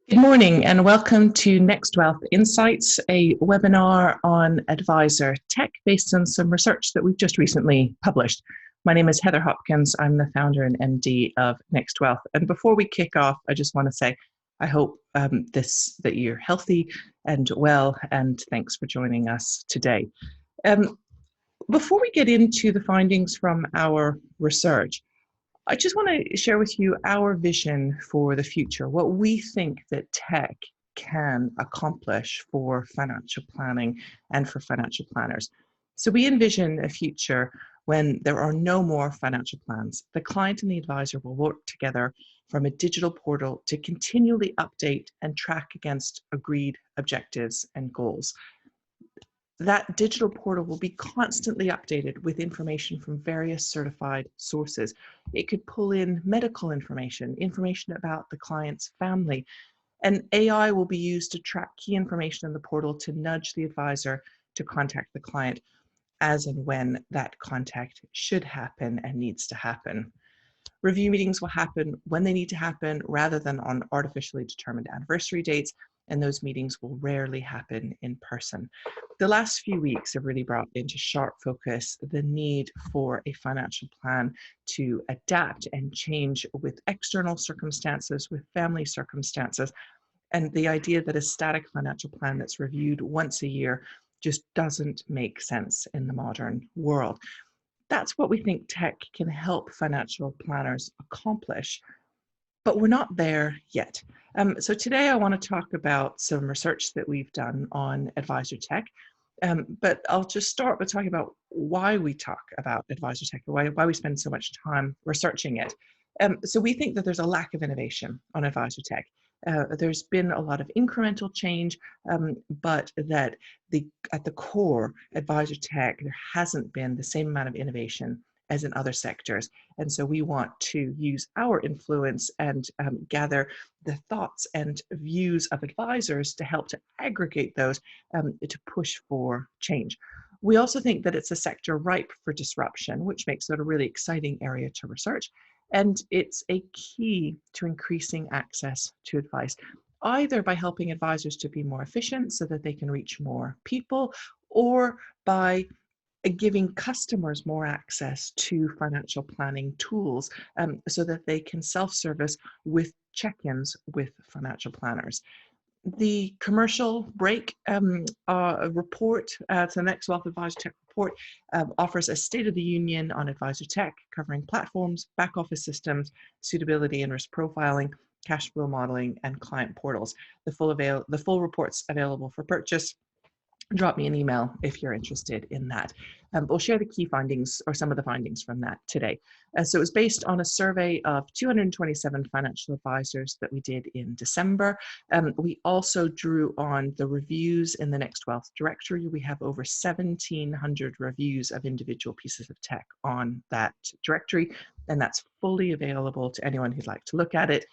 Good morning and welcome to NextWealth Insights, a webinar on advisor tech based on some research that we've just recently published. My name is Heather Hopkins. I'm the founder and MD of NextWealth. And before we kick off, I just want to say I hope that you're healthy and well, and thanks for joining us today. Before we get into the findings from our research, I just want to share with you our vision for the future, what we think that tech can accomplish for financial planning and for financial planners. So we envision a future when there are no more financial plans. The client and the advisor will work together from a digital portal to continually update and track against agreed objectives and goals. That digital portal will be constantly updated with information from various certified sources. It could pull in medical information, information about the client's family, and AI will be used to track key information in the portal to nudge the advisor to contact the client as and when that contact should happen and needs to happen. Review meetings will happen when they need to happen rather than on artificially determined anniversary dates, and those meetings will rarely happen in person. The last few weeks have really brought into sharp focus the need for a financial plan to adapt and change with external circumstances, with family circumstances, and the idea that a static financial plan that's reviewed once a year just doesn't make sense in the modern world. That's what we think tech can help financial planners accomplish, but we're not there yet. So today I want to talk about some research that we've done on advisor tech, but I'll just start by talking about why we talk about advisor tech, why we spend so much time researching it. So we think that there's a lack of innovation on advisor tech. There's been a lot of incremental change, but that at the core, advisor tech, there hasn't been the same amount of innovation as in other sectors. And so we want to use our influence and gather the thoughts and views of advisors to help to aggregate those to push for change. We also think that it's a sector ripe for disruption, which makes it a really exciting area to research. And it's a key to increasing access to advice, either by helping advisors to be more efficient so that they can reach more people, or by giving customers more access to financial planning tools so that they can self-service with check-ins with financial planners. The commercial break report, the NextWealth Advisor Tech report, offers a State of the Union on advisor tech, covering platforms, back office systems, suitability and risk profiling, cash flow modeling, and client portals. The full report's available for purchase. Drop me an email if you're interested in that. We'll share the key findings or some of the findings from that today. So it was based on a survey of 227 financial advisors that we did in December. We also drew on the reviews in the NextWealth directory. We have over 1,700 reviews of individual pieces of tech on that directory, and that's fully available to anyone who'd like to look at it.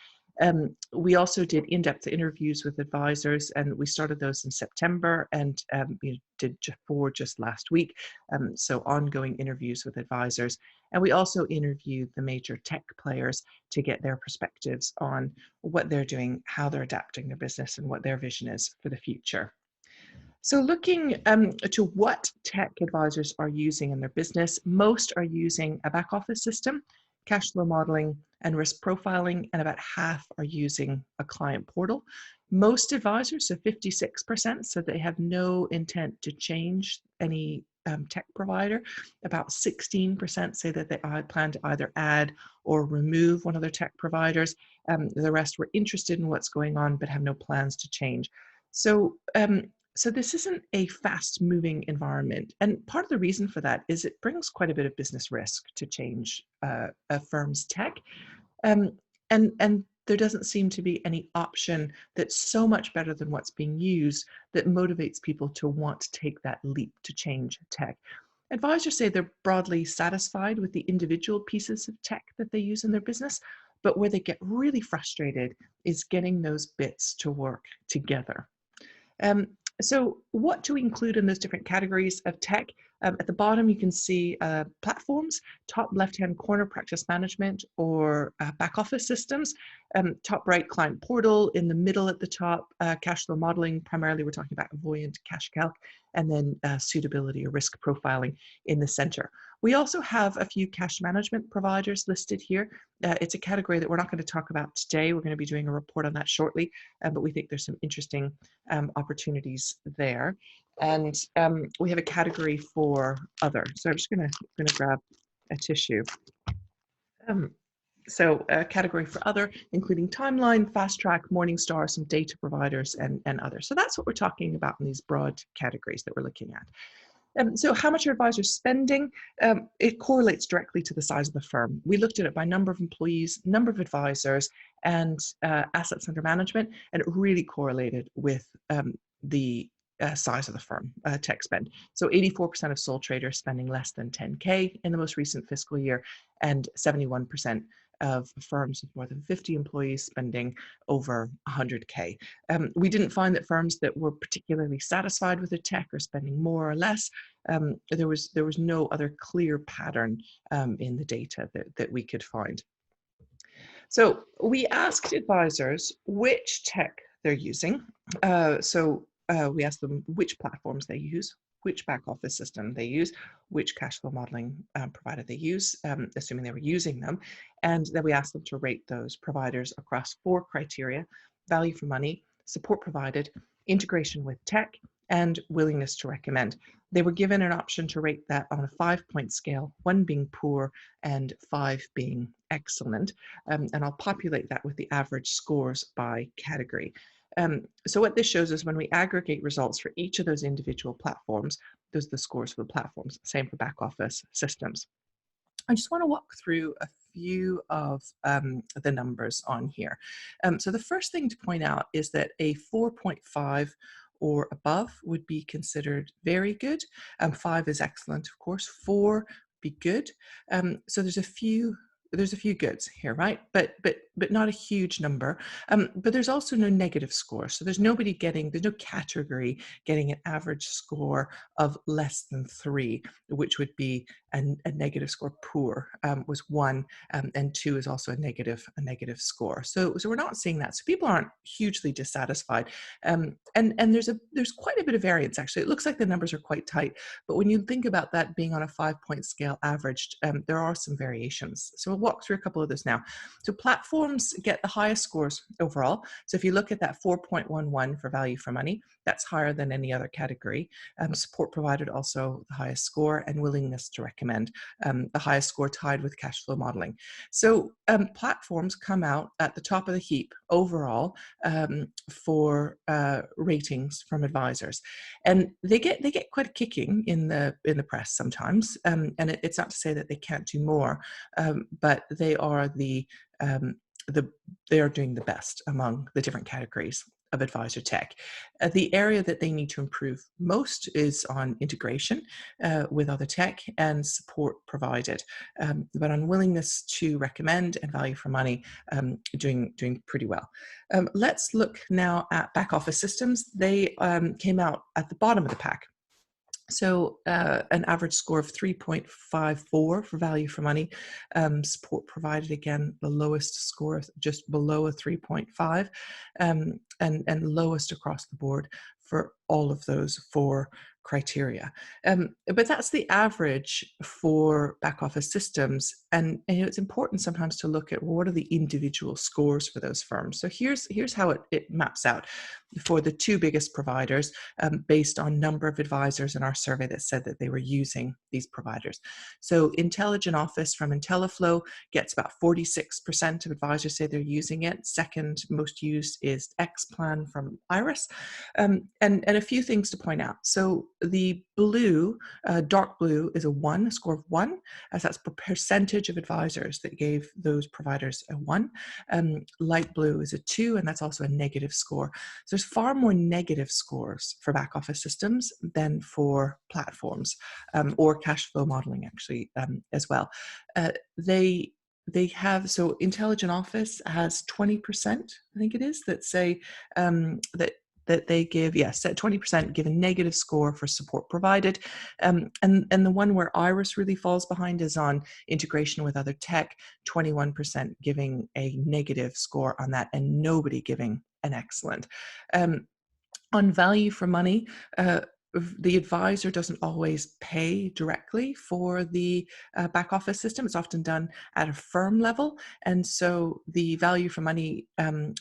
We also did in-depth interviews with advisors, and we started those in September, and we did 4 just last week. So ongoing interviews with advisors. And we also interviewed the major tech players to get their perspectives on what they're doing, how they're adapting their business, and what their vision is for the future. So looking to what tech advisors are using in their business, most are using a back office system, cash flow modeling, and risk profiling, and about half are using a client portal. Most advisors, so 56%, said they have no intent to change any tech provider. About 16% say that they plan to either add or remove one of their tech providers. The rest were interested in what's going on, but have no plans to change. So this isn't a fast-moving environment, and part of the reason for that is it brings quite a bit of business risk to change a firm's tech, and there doesn't seem to be any option that's so much better than what's being used that motivates people to want to take that leap to change tech. Advisors say they're broadly satisfied with the individual pieces of tech that they use in their business, but where they get really frustrated is getting those bits to work together. So what to include in those different categories of tech? At the bottom, you can see platforms, top left-hand corner, practice management or back office systems, top right, client portal, in the middle at the top, cash flow modeling. Primarily, we're talking about Voyant, Cash Calc, and then suitability or risk profiling in the center. We also have a few cash management providers listed here. It's a category that we're not going to talk about today. We're going to be doing a report on that shortly, but we think there's some interesting opportunities there. And we have a category for other. So I'm just going to grab a tissue. So a category for other, including Timeline, Fast Track, Morningstar, some data providers, and others. So that's what we're talking about in these broad categories that we're looking at. So how much are advisors spending? It correlates directly to the size of the firm. We looked at it by number of employees, number of advisors, and assets under management, and it really correlated with the size of the firm, tech spend. So 84% of sole traders spending less than 10K in the most recent fiscal year, and 71% of firms with more than 50 employees spending over 100K. We didn't find that firms that were particularly satisfied with their tech or spending more or less. There was no other clear pattern in the data that we could find. So we asked advisors which tech they're using. We asked them which platforms they use, which back office system they use, which cash flow modeling provider they use, assuming they were using them. And then we asked them to rate those providers across 4 criteria: value for money, support provided, integration with tech, and willingness to recommend. They were given an option to rate that on a 5-point scale, 1 being poor and 5 being excellent. And I'll populate that with the average scores by category. So what this shows is when we aggregate results for each of those individual platforms, those are the scores for the platforms, same for back office systems. I just want to walk through a few of the numbers on here. So the first thing to point out is that a 4.5 or above would be considered very good. 5 is excellent, of course. 4 be good. So there's a few goods here, right? But not a huge number. But there's also no negative score. So there's no category getting an average score of less than 3, which would be a negative score. Poor was 1, and 2 is also a negative score. So we're not seeing that. So people aren't hugely dissatisfied. And there's quite a bit of variance, actually. It looks like the numbers are quite tight, but when you think about that being on a 5-point scale averaged, there are some variations. So we'll walk through a couple of those now. So platforms get the highest scores overall. So if you look at that 4.11 for value for money, that's higher than any other category. Support provided also the highest score, and willingness to recommend, the highest score, tied with cash flow modeling. So platforms come out at the top of the heap overall for ratings from advisors, and they get quite a kicking in the press sometimes. And it's not to say that they can't do more, but they are they are doing the best among the different categories of advisor tech. The area that they need to improve most is on integration with other tech and support provided, but on willingness to recommend and value for money, doing pretty well. Let's look now at back office systems. They came out at the bottom of the pack. So an average score of 3.54 for value for money. Support provided, again, the lowest score, just below a 3.5, and lowest across the board for all of those 4 criteria. But that's the average for back office systems. And it's important sometimes to look at what are the individual scores for those firms. So here's how it maps out for the 2 biggest providers, based on number of advisors in our survey that said that they were using these providers. So Intelligent Office from IntelliFlow gets about 46% of advisors say they're using it. Second most used is X-Plan from Iris. And a few things to point out. So the blue, dark blue, is a score of 1, as that's the percentage of advisors that gave those providers a 1. Light blue is a 2, and that's also a negative score. So there's far more negative scores for back office systems than for platforms, or cash flow modeling, actually, as well. They have, so Intelligent Office has 20%, I think it is, that say that that they give, yes, at 20% give a negative score for support provided. And the one where Iris really falls behind is on integration with other tech, 21% giving a negative score on that, and nobody giving an excellent. On value for money, the advisor doesn't always pay directly for the back office system. It's often done at a firm level. And so the value for money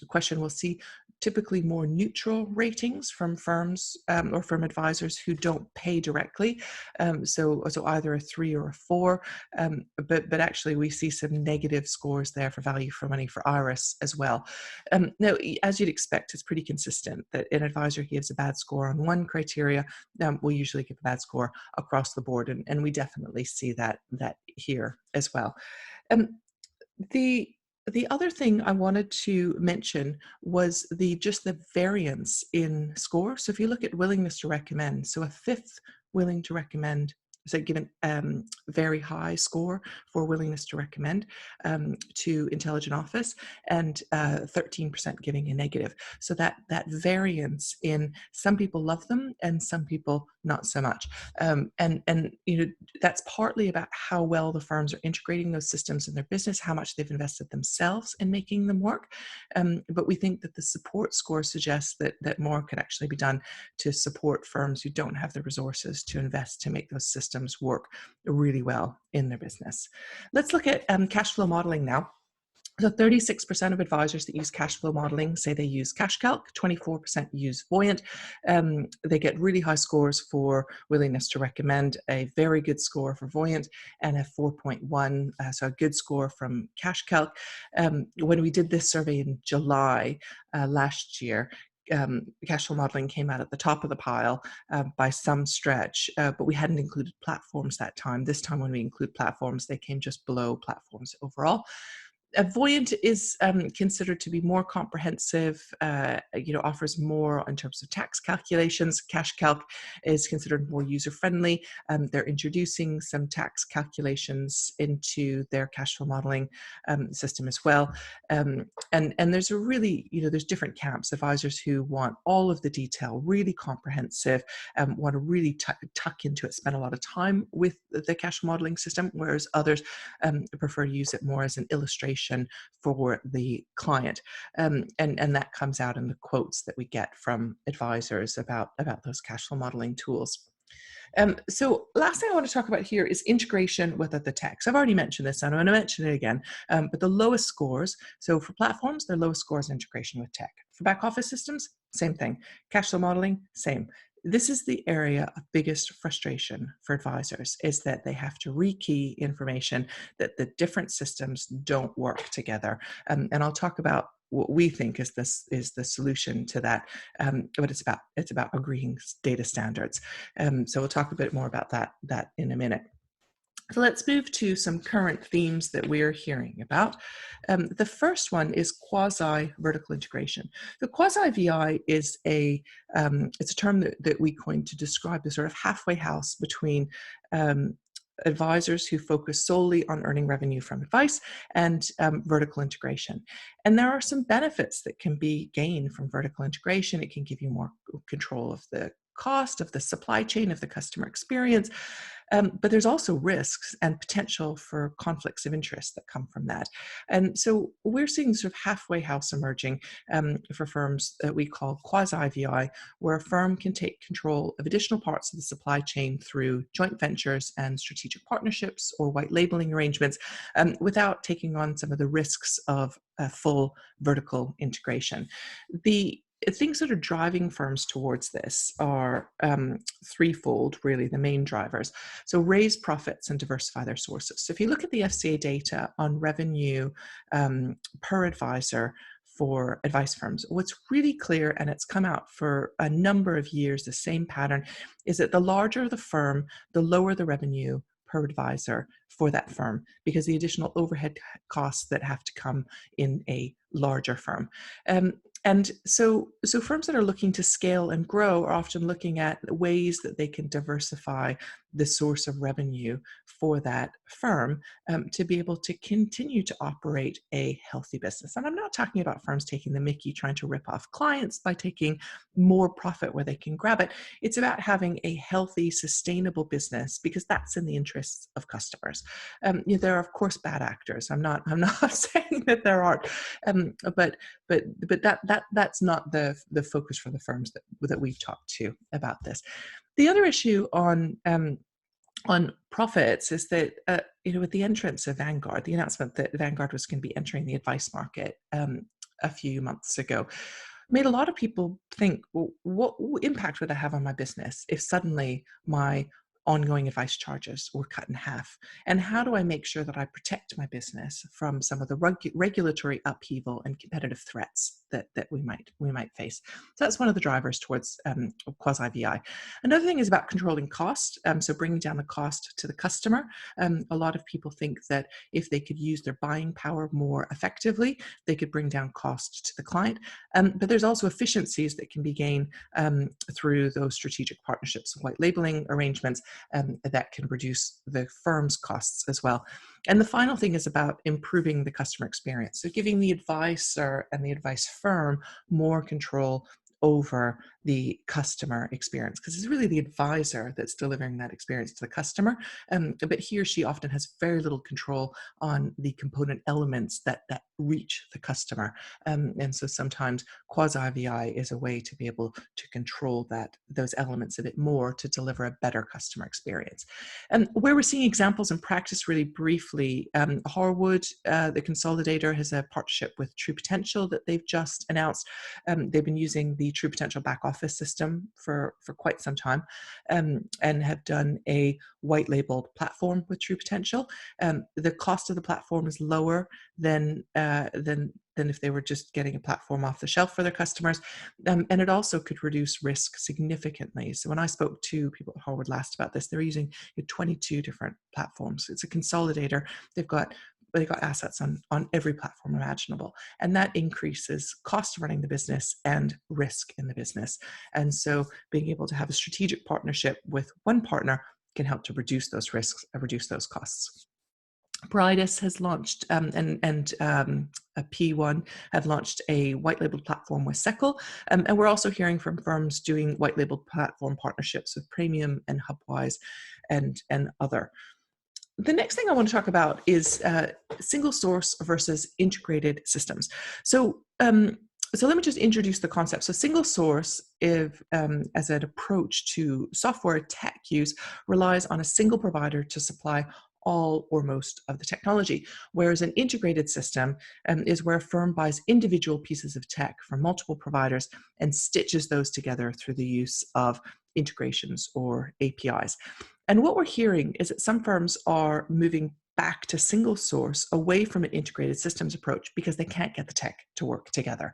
question will see typically more neutral ratings from firms or from advisors who don't pay directly. So either a 3 or a 4, but actually we see some negative scores there for value for money for Iris as well. Now, as you'd expect, it's pretty consistent that an advisor who gives a bad score on one criteria will usually give a bad score across the board, and we definitely see that here as well. The other thing I wanted to mention was just the variance in score. So if you look at willingness to recommend, so a fifth willing to recommend, so given very high score for willingness to recommend to Intelligent Office, and 13% giving a negative. So that variance in some people love them and some people not so much. And that's partly about how well the firms are integrating those systems in their business, how much they've invested themselves in making them work. But we think that the support score suggests that more could actually be done to support firms who don't have the resources to invest to make those systems work really well in their business. Let's look at cash flow modeling now. So 36% of advisors that use cash flow modeling say they use CashCalc, 24% use Voyant. They get really high scores for willingness to recommend, a very good score for Voyant, and a 4.1, so a good score from CashCalc. When we did this survey in July last year, cash flow modeling came out at the top of the pile by some stretch, but we hadn't included platforms that time. This time when we include platforms, they came just below platforms overall. Voyant is considered to be more comprehensive, offers more in terms of tax calculations. CashCalc is considered more user-friendly. They're introducing some tax calculations into their cash flow modeling system as well. And there's a really, there's different camps, advisors who want all of the detail, really comprehensive, want to really tuck into it, spend a lot of time with the cash flow modeling system, whereas others prefer to use it more as an illustration for the client. And that comes out in the quotes that we get from advisors about those cash flow modeling tools. So last thing I want to talk about here is integration with the tech. So I've already mentioned this, and I'm going to mention it again, but the lowest scores, so for platforms, their lowest scores integration with tech. For back office systems, same thing. Cash flow modeling, same. This is the area of biggest frustration for advisors, is that they have to rekey information, that the different systems don't work together. And I'll talk about what we think is the solution to that, but it's about agreeing data standards. So we'll talk a bit more about that in a minute. So let's move to some current themes that we're hearing about. The first one is quasi vertical integration. The quasi VI is it's a term that we coined to describe the sort of halfway house between advisors who focus solely on earning revenue from advice and vertical integration. And there are some benefits that can be gained from vertical integration. It can give you more control of the cost, of the supply chain, of the customer experience. But there's also risks and potential for conflicts of interest that come from that. And so we're seeing sort of halfway house emerging for firms that we call quasi VI, where a firm can take control of additional parts of the supply chain through joint ventures and strategic partnerships or white labeling arrangements without taking on some of the risks of full vertical integration. The things that are driving firms towards this are threefold, really, the main drivers. So raise profits and diversify their sources. So if you look at the FCA data on revenue per advisor for advice firms, what's really clear, and it's come out for a number of years, the same pattern, is that the larger the firm, the lower the revenue per advisor for that firm, because the additional overhead costs that have to come in a larger firm. And so firms that are looking to scale and grow are often looking at ways that they can diversify the source of revenue for that firm to be able to continue to operate a healthy business. And I'm not talking about firms taking the mickey, trying to rip off clients by taking more profit where they can grab it. It's about having a healthy, sustainable business because that's in the interests of customers. There are, of course, bad actors. I'm not saying that there aren't, but that's not the focus for the firms that we've talked to about this. The other issue on profits is that with the entrance of Vanguard, the announcement that Vanguard was going to be entering the advice market a few months ago, made a lot of people think, well, what impact would that have on my business if suddenly my ongoing advice charges were cut in half? And how do I make sure that I protect my business from some of the regulatory upheaval and competitive threats that we might face? So that's one of the drivers towards Quasi VI. Another thing is about controlling cost, so bringing down the cost to the customer. A lot of people think that if they could use their buying power more effectively, they could bring down cost to the client. But there's also efficiencies that can be gained through those strategic partnerships, white labeling arrangements, that can reduce the firm's costs as well. And the final thing is about improving the customer experience. So giving the advisor and the advice firm more control over the customer experience, because it's really the advisor that's delivering that experience to the customer. But he or she often has very little control on the component elements that reach the customer. And so sometimes Quasi VI is a way to be able to control those elements a bit more to deliver a better customer experience. And where we're seeing examples in practice, really briefly, Harwood, the consolidator, has a partnership with True Potential that they've just announced. They've been using the True Potential back office system for quite some time, and have done a white labeled platform with True Potential. The cost of the platform is lower than if they were just getting a platform off the shelf for their customers, and it also could reduce risk significantly. So when I spoke to people at Harwood last about this, they're using 22 different platforms. It's a consolidator. They've got assets on every platform imaginable. And that increases cost of running the business and risk in the business. And so being able to have a strategic partnership with one partner can help to reduce those risks and reduce those costs. Bridus has launched, and a P1 have launched a white labeled platform with Seckle. And we're also hearing from firms doing white labeled platform partnerships with Premium and Hubwise and other. The next thing I want to talk about is single source versus integrated systems. So let me just introduce the concept. So single source, as an approach to software tech use, relies on a single provider to supply all or most of the technology, whereas an integrated system is where a firm buys individual pieces of tech from multiple providers and stitches those together through the use of integrations or APIs. And what we're hearing is that some firms are moving back to single source, away from an integrated systems approach, because they can't get the tech to work together.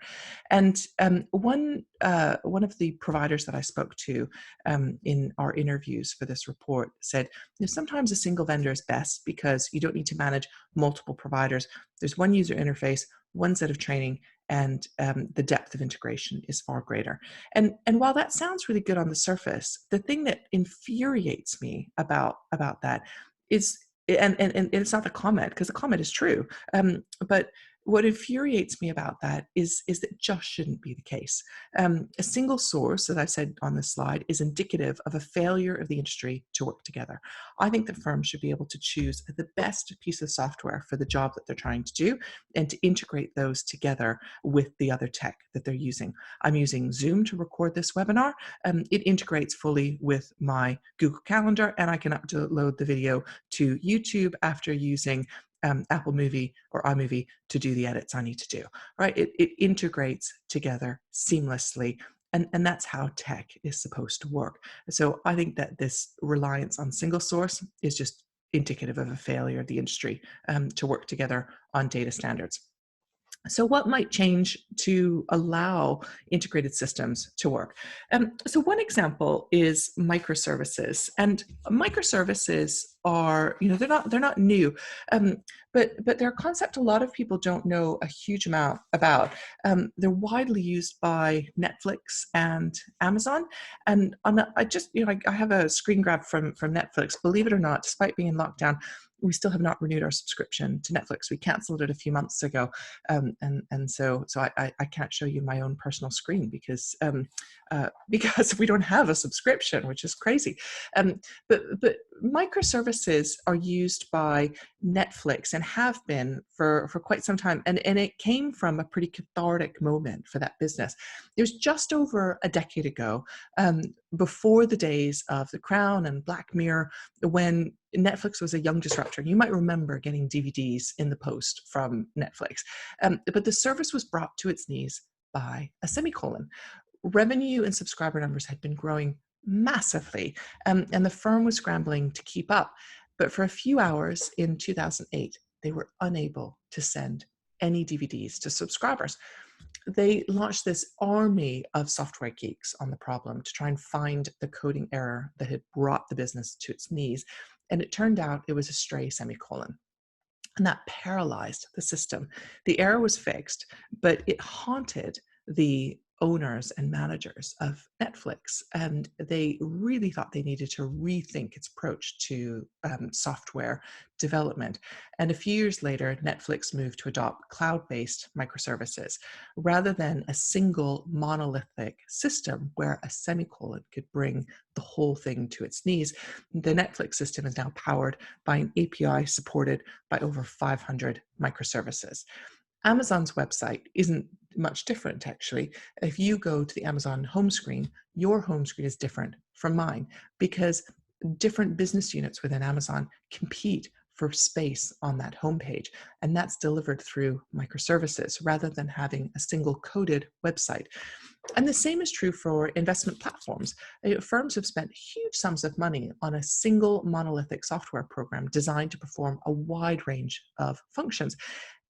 And one of the providers that I spoke to in our interviews for this report said, sometimes a single vendor is best because you don't need to manage multiple providers. There's one user interface, one set of training, and the depth of integration is far greater. And while that sounds really good on the surface, the thing that infuriates me about that is, and it's not the comment, because the comment is true, but what infuriates me about that is that just shouldn't be the case. A single source, as I said on this slide, is indicative of a failure of the industry to work together. I think that firms should be able to choose the best piece of software for the job that they're trying to do and to integrate those together with the other tech that they're using. I'm using Zoom to record this webinar. It integrates fully with my Google Calendar, and I can upload the video to YouTube after using Apple Movie or iMovie to do the edits I need to do, right? It integrates together seamlessly, and that's how tech is supposed to work. So I think that this reliance on single source is just indicative of a failure of the industry to work together on data standards. So what might change to allow integrated systems to work? So one example is microservices, and microservices are, they're not new, but they're a concept a lot of people don't know a huge amount about. They're widely used by Netflix and Amazon, and I just, I have a screen grab from Netflix. Believe it or not, despite being in lockdown, we still have not renewed our subscription to Netflix. We canceled it a few months ago, so I can't show you my own personal screen because we don't have a subscription, which is crazy. But microservices are used by Netflix and have been for quite some time, and it came from a pretty cathartic moment for that business. It was just over a decade ago, before the days of The Crown and Black Mirror, when Netflix was a young disruptor. You might remember getting DVDs in the post from Netflix. But the service was brought to its knees by a semicolon. Revenue and subscriber numbers had been growing massively, and the firm was scrambling to keep up. But for a few hours in 2008, they were unable to send any DVDs to subscribers. They launched this army of software geeks on the problem to try and find the coding error that had brought the business to its knees. And it turned out it was a stray semicolon. And that paralyzed the system. The error was fixed, but it haunted the owners and managers of Netflix. And they really thought they needed to rethink its approach to software development. And a few years later, Netflix moved to adopt cloud-based microservices rather than a single monolithic system where a semicolon could bring the whole thing to its knees. The Netflix system is now powered by an API supported by over 500 microservices. Amazon's website isn't much different, actually. If you go to the Amazon home screen, your home screen is different from mine because different business units within Amazon compete for space on that homepage, and that's delivered through microservices rather than having a single coded website. And the same is true for investment platforms. Firms have spent huge sums of money on a single monolithic software program designed to perform a wide range of functions.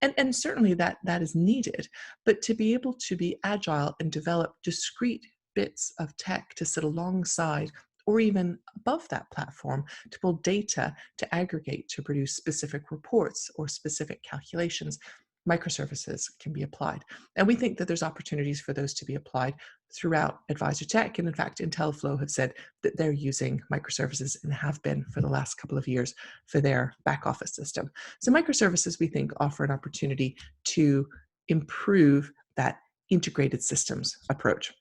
And certainly that is needed, but to be able to be agile and develop discrete bits of tech to sit alongside or even above that platform to pull data to aggregate to produce specific reports or specific calculations, microservices can be applied. And we think that there's opportunities for those to be applied throughout advisor tech. And in fact, IntelliFlow have said that they're using microservices and have been for the last couple of years for their back office system. So microservices, we think, offer an opportunity to improve that integrated systems approach.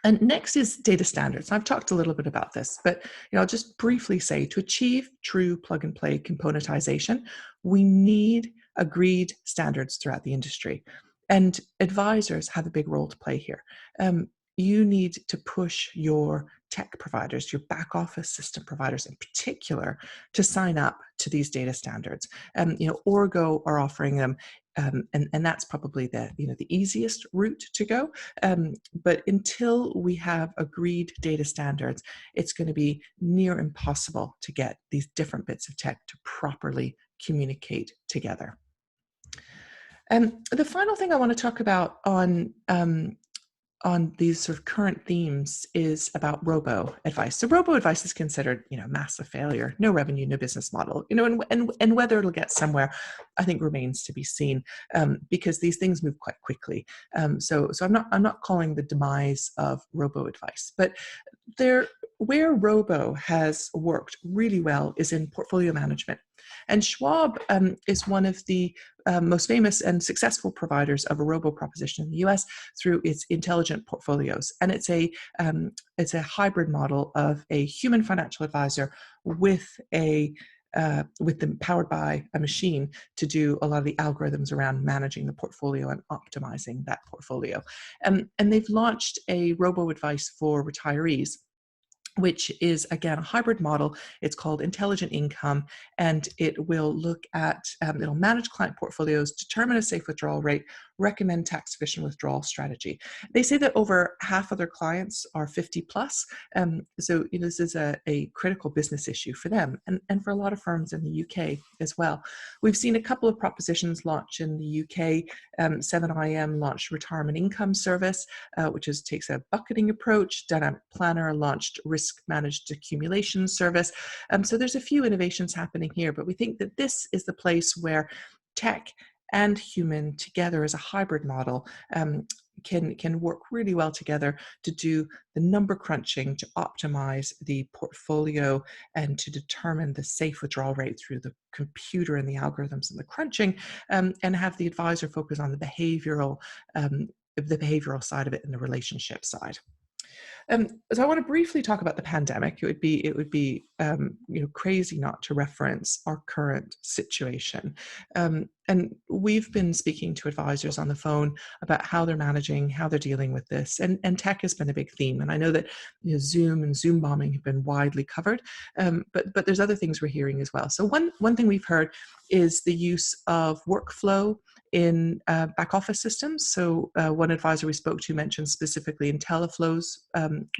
And next is data standards. I've talked a little bit about this, but I'll just briefly say to achieve true plug-and-play componentization, we need agreed standards throughout the industry. And advisors have a big role to play here. You need to push your tech providers, your back office system providers in particular, to sign up to these data standards. Orgo are offering them, and that's probably the easiest route to go. But until we have agreed data standards, it's going to be near impossible to get these different bits of tech to properly communicate together. The final thing I want to talk about on these sort of current themes is about robo-advice. So robo-advice is considered, massive failure, no revenue, no business model, and whether it'll get somewhere, I think remains to be seen, because these things move quite quickly. So I'm not calling the demise of robo-advice, but where robo has worked really well is in portfolio management. And Schwab is one of the most famous and successful providers of a robo proposition in the US through its intelligent portfolios. And it's a hybrid model of a human financial advisor with them powered by a machine to do a lot of the algorithms around managing the portfolio and optimizing that portfolio. And they've launched a robo-advice for retirees, which is, again, a hybrid model. It's called Intelligent Income, and it will look at, it'll manage client portfolios, determine a safe withdrawal rate, recommend tax-efficient withdrawal strategy. They say that over half of their clients are 50 plus. So this is a critical business issue for them and for a lot of firms in the UK as well. We've seen a couple of propositions launch in the UK. 7IM launched Retirement Income Service, which takes a bucketing approach. Dynamic Planner launched Risk Managed Accumulation Service. So there's a few innovations happening here, but we think that this is the place where tech and human together as a hybrid model can work really well together to do the number crunching, to optimize the portfolio, and to determine the safe withdrawal rate through the computer and the algorithms and the crunching, and have the advisor focus on the behavioral side of it and the relationship side. So I want to briefly talk about the pandemic. It would be crazy not to reference our current situation. And we've been speaking to advisors on the phone about how they're managing, how they're dealing with this, and tech has been a big theme. And I know that Zoom and Zoom bombing have been widely covered, but there's other things we're hearing as well. So one thing we've heard is the use of workflow in back office systems. So one advisor we spoke to mentioned specifically IntelliFlow's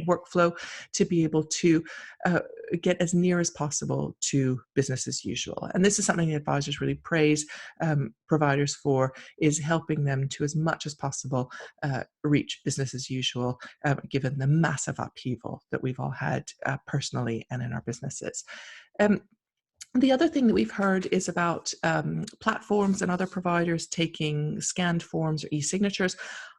workflow to be able to get as near as possible to business as usual. And this is something that advisors really praise providers for, is helping them to, as much as possible, reach business as usual, given the massive upheaval that we've all had personally and in our businesses. The other thing that we've heard is about platforms and other providers taking scanned forms or e-signatures.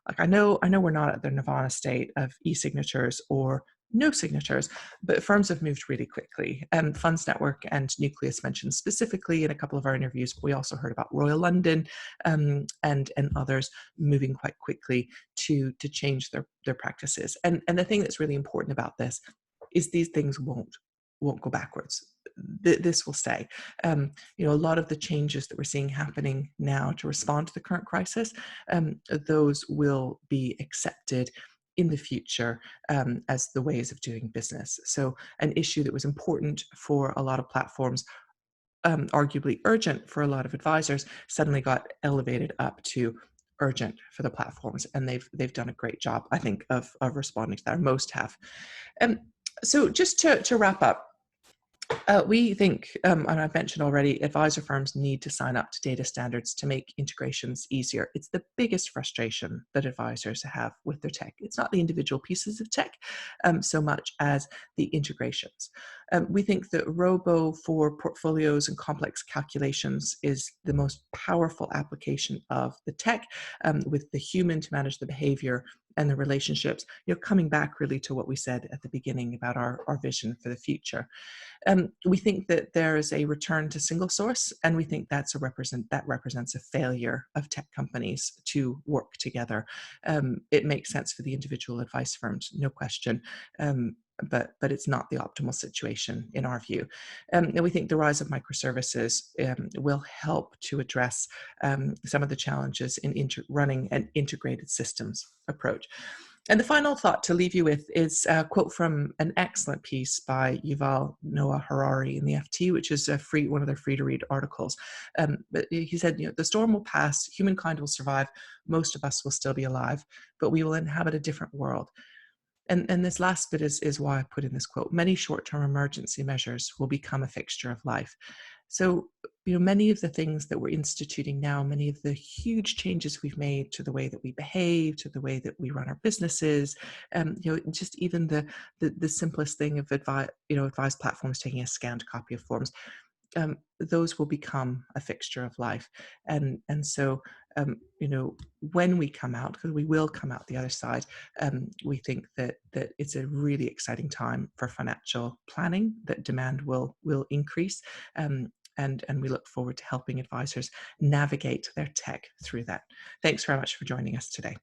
Like I know we're not at the nirvana state of e-signatures or no signatures, but firms have moved really quickly. Funds Network and Nucleus mentioned specifically in a couple of our interviews, but we also heard about Royal London and others moving quite quickly to change their practices. And the thing that's really important about this is these things won't go backwards. This will stay. A lot of the changes that we're seeing happening now to respond to the current crisis, those will be accepted in the future as the ways of doing business. So an issue that was important for a lot of platforms, arguably urgent for a lot of advisors, suddenly got elevated up to urgent for the platforms, and they've done a great job, I think, of responding to that. Most have. So just to wrap up, we think, and I've mentioned already, advisor firms need to sign up to data standards to make integrations easier. It's the biggest frustration that advisors have with their tech. It's not the individual pieces of tech so much as the integrations. We think that Robo for portfolios and complex calculations is the most powerful application of the tech, with the human to manage the behavior and the relationships, coming back really to what we said at the beginning about our vision for the future. We think that there is a return to single source, and we think that represents a failure of tech companies to work together. It makes sense for the individual advice firms, no question. But it's not the optimal situation in our view. And we think the rise of microservices will help to address some of the challenges in running an integrated systems approach. And the final thought to leave you with is a quote from an excellent piece by Yuval Noah Harari in the FT, which is one of their free-to-read articles. But he said, the storm will pass, humankind will survive, most of us will still be alive, but we will inhabit a different world. And this last bit is why I put in this quote: many short-term emergency measures will become a fixture of life. So, many of the things that we're instituting now, many of the huge changes we've made to the way that we behave, to the way that we run our businesses, just even the simplest thing of advised platforms taking a scanned copy of forms, those will become a fixture of life. And so, when we come out, because we will come out the other side, we think that it's a really exciting time for financial planning, that demand will increase. And we look forward to helping advisors navigate their tech through that. Thanks very much for joining us today.